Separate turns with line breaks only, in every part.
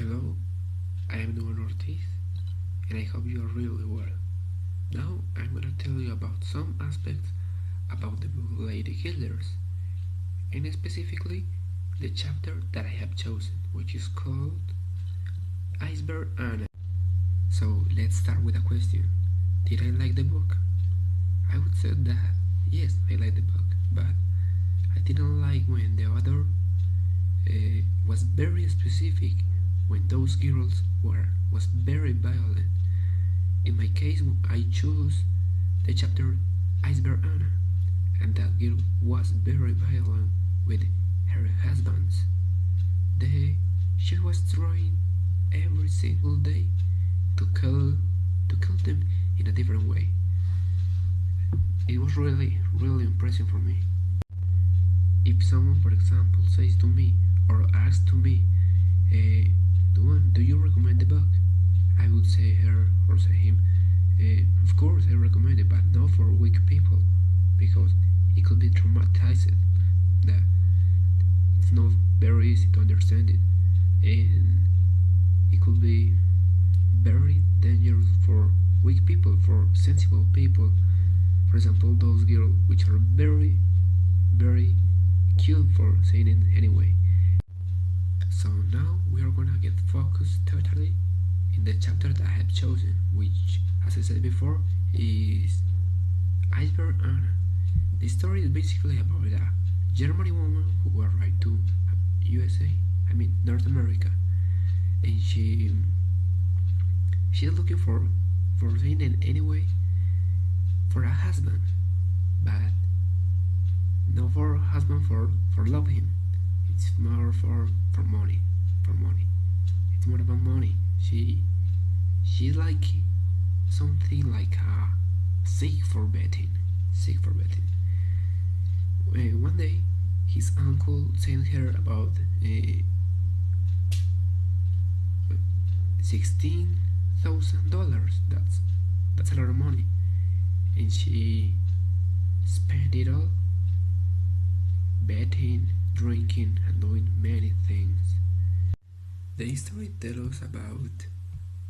Hello, I am Duvan Ortiz, and I hope you are really well. Now I'm gonna tell you about some aspects about the book Lady Killers, and specifically the chapter that I have chosen, which is called Iceberg Anna. So let's start with a question. Did I like the book? I would say that yes, I liked the book, but I didn't like when the author was very specific when those girls was very violent. In my case, I chose the chapter Iceberg Anna, and that girl was very violent with her husbands. She was trying every single day to kill them in a different way. It was really impressive for me. If someone, for example, says to me or asks to me, do you recommend the book? I would say her or say him, of course I recommend it, but not for weak people, because it could be traumatizing. That it's not very easy to understand it, and it could be very dangerous for weak people, for sensible people. For example, those girls which are very cute for saying it anyway. So now we are gonna get focused totally in the chapter that I have chosen, which, as I said before, is Iceberg Anna. The story is basically about a German woman who arrived to USA, I mean North America, and she's looking for saying in any way for a husband, but not for a husband for love him. It's more for money. It's more about money. She's like something like sick for betting. One day, his uncle sent her about $16,000. That's a lot of money, and she spent it all betting, drinking, and doing many things. The story tells us about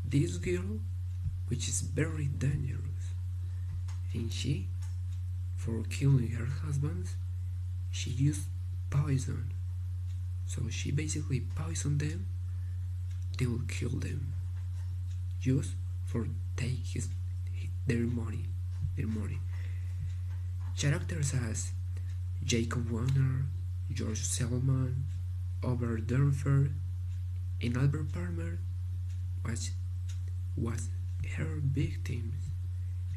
this girl, which is very dangerous, and she, for killing her husbands, she used poison. So she basically poisoned them. They will kill them just for take their money. Characters as Jacob Warner, George Selman, Robert Dunford, and Albert Palmer was her victims,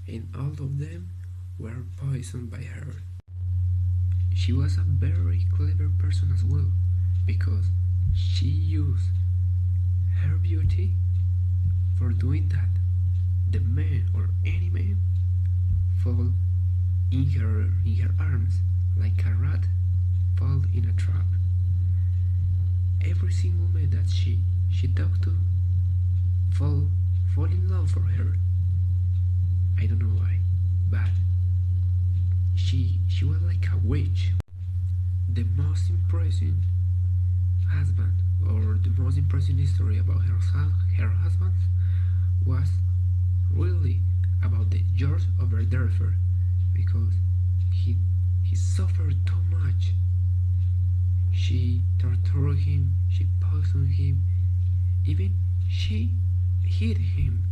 and all of them were poisoned by her. She was a very clever person as well, because she used her beauty for doing that the man or any man fall in her arms like a rat fall in a trap. Every single man that she talked to fall in love for her. I don't know why, but she was like a witch. The most impressive husband, or the most impressive story about her husbands, was really about the George Overderfer, because he suffered too much. She tortured him, she poisoned him, even she hit him.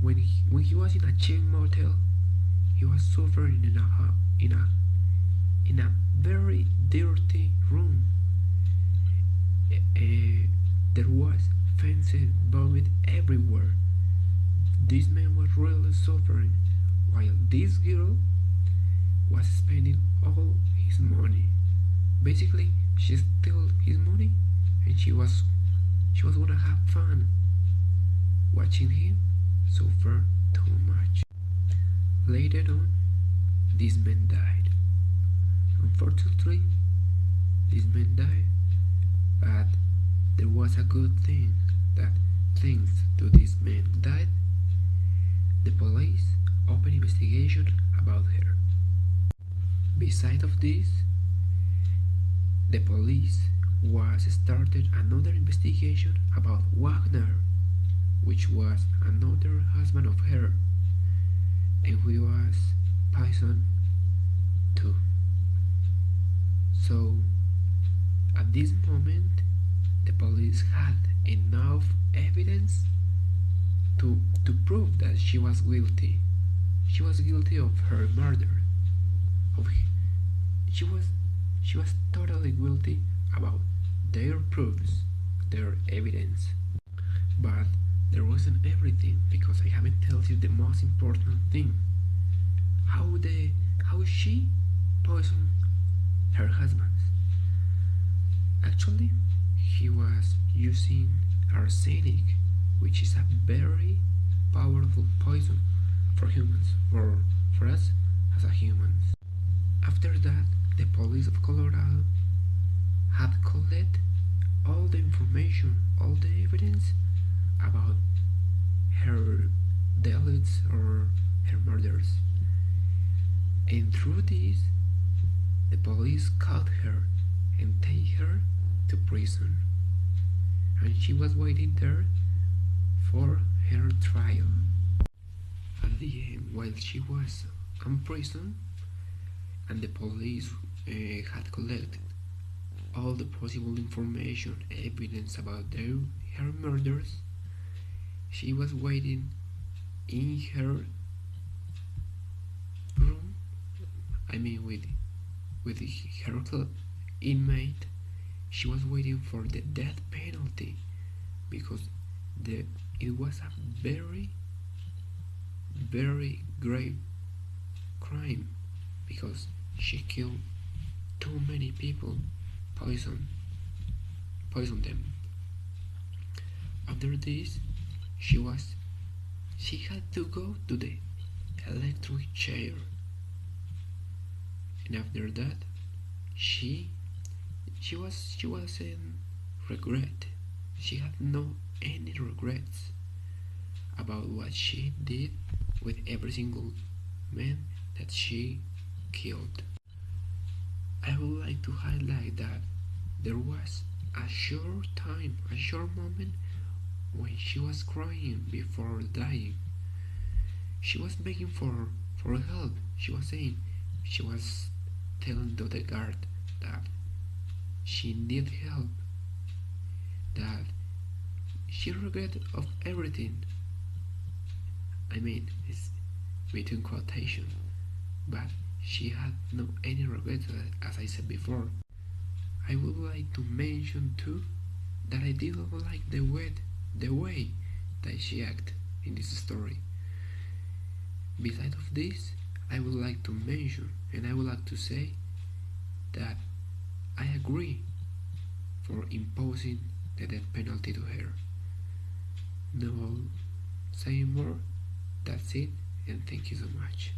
When he was in a chain motel, he was suffering in a very dirty room. There was fences, vomit everywhere. This man was really suffering, while this girl was spending all his money. Basically, she stole his money, and she was gonna have fun watching him suffer too much. Later on, this man died. Unfortunately, this man died, but there was a good thing, that thanks to this man died, the police opened investigation about her. Besides of this, the police was started another investigation about Wagner, which was another husband of her, and who was poisoned too. So, at this moment, the police had enough evidence to prove that she was guilty. She was guilty of her murder. Of she was she was totally guilty about their proofs, their evidence. But there wasn't everything because I haven't told you the most important thing. How she poisoned her husband. Actually, he was using arsenic, which is a very powerful poison for humans, for us as a humans. After that, the police of Colorado had collected all the information, all the evidence about her deaths or her murders. And through this, the police caught her and take her to prison. And she was waiting there for her trial. At the end, while she was in prison, and the police had collected all the possible information, evidence about her murders, she was waiting in her room. I mean, with her inmate, she was waiting for the death penalty because it was a very, very grave crime because she killed too many people, poisoned them. After this, she had to go to the electric chair, and after that, she wasn't regret. She had no any regrets about what she did with every single man that she killed. I would like to highlight that there was a short moment when she was crying before dying. She was begging for help. She was telling to the guard that she needed help, that she regretted of everything. I mean, it's between quotation, but she had no any regrets, as I said before. I would like to mention too that I didn't like the way that she acted in this story. Besides of this, I would like to mention and I would like to say that I agree for imposing the death penalty to her. No saying more, that's it, and thank you so much.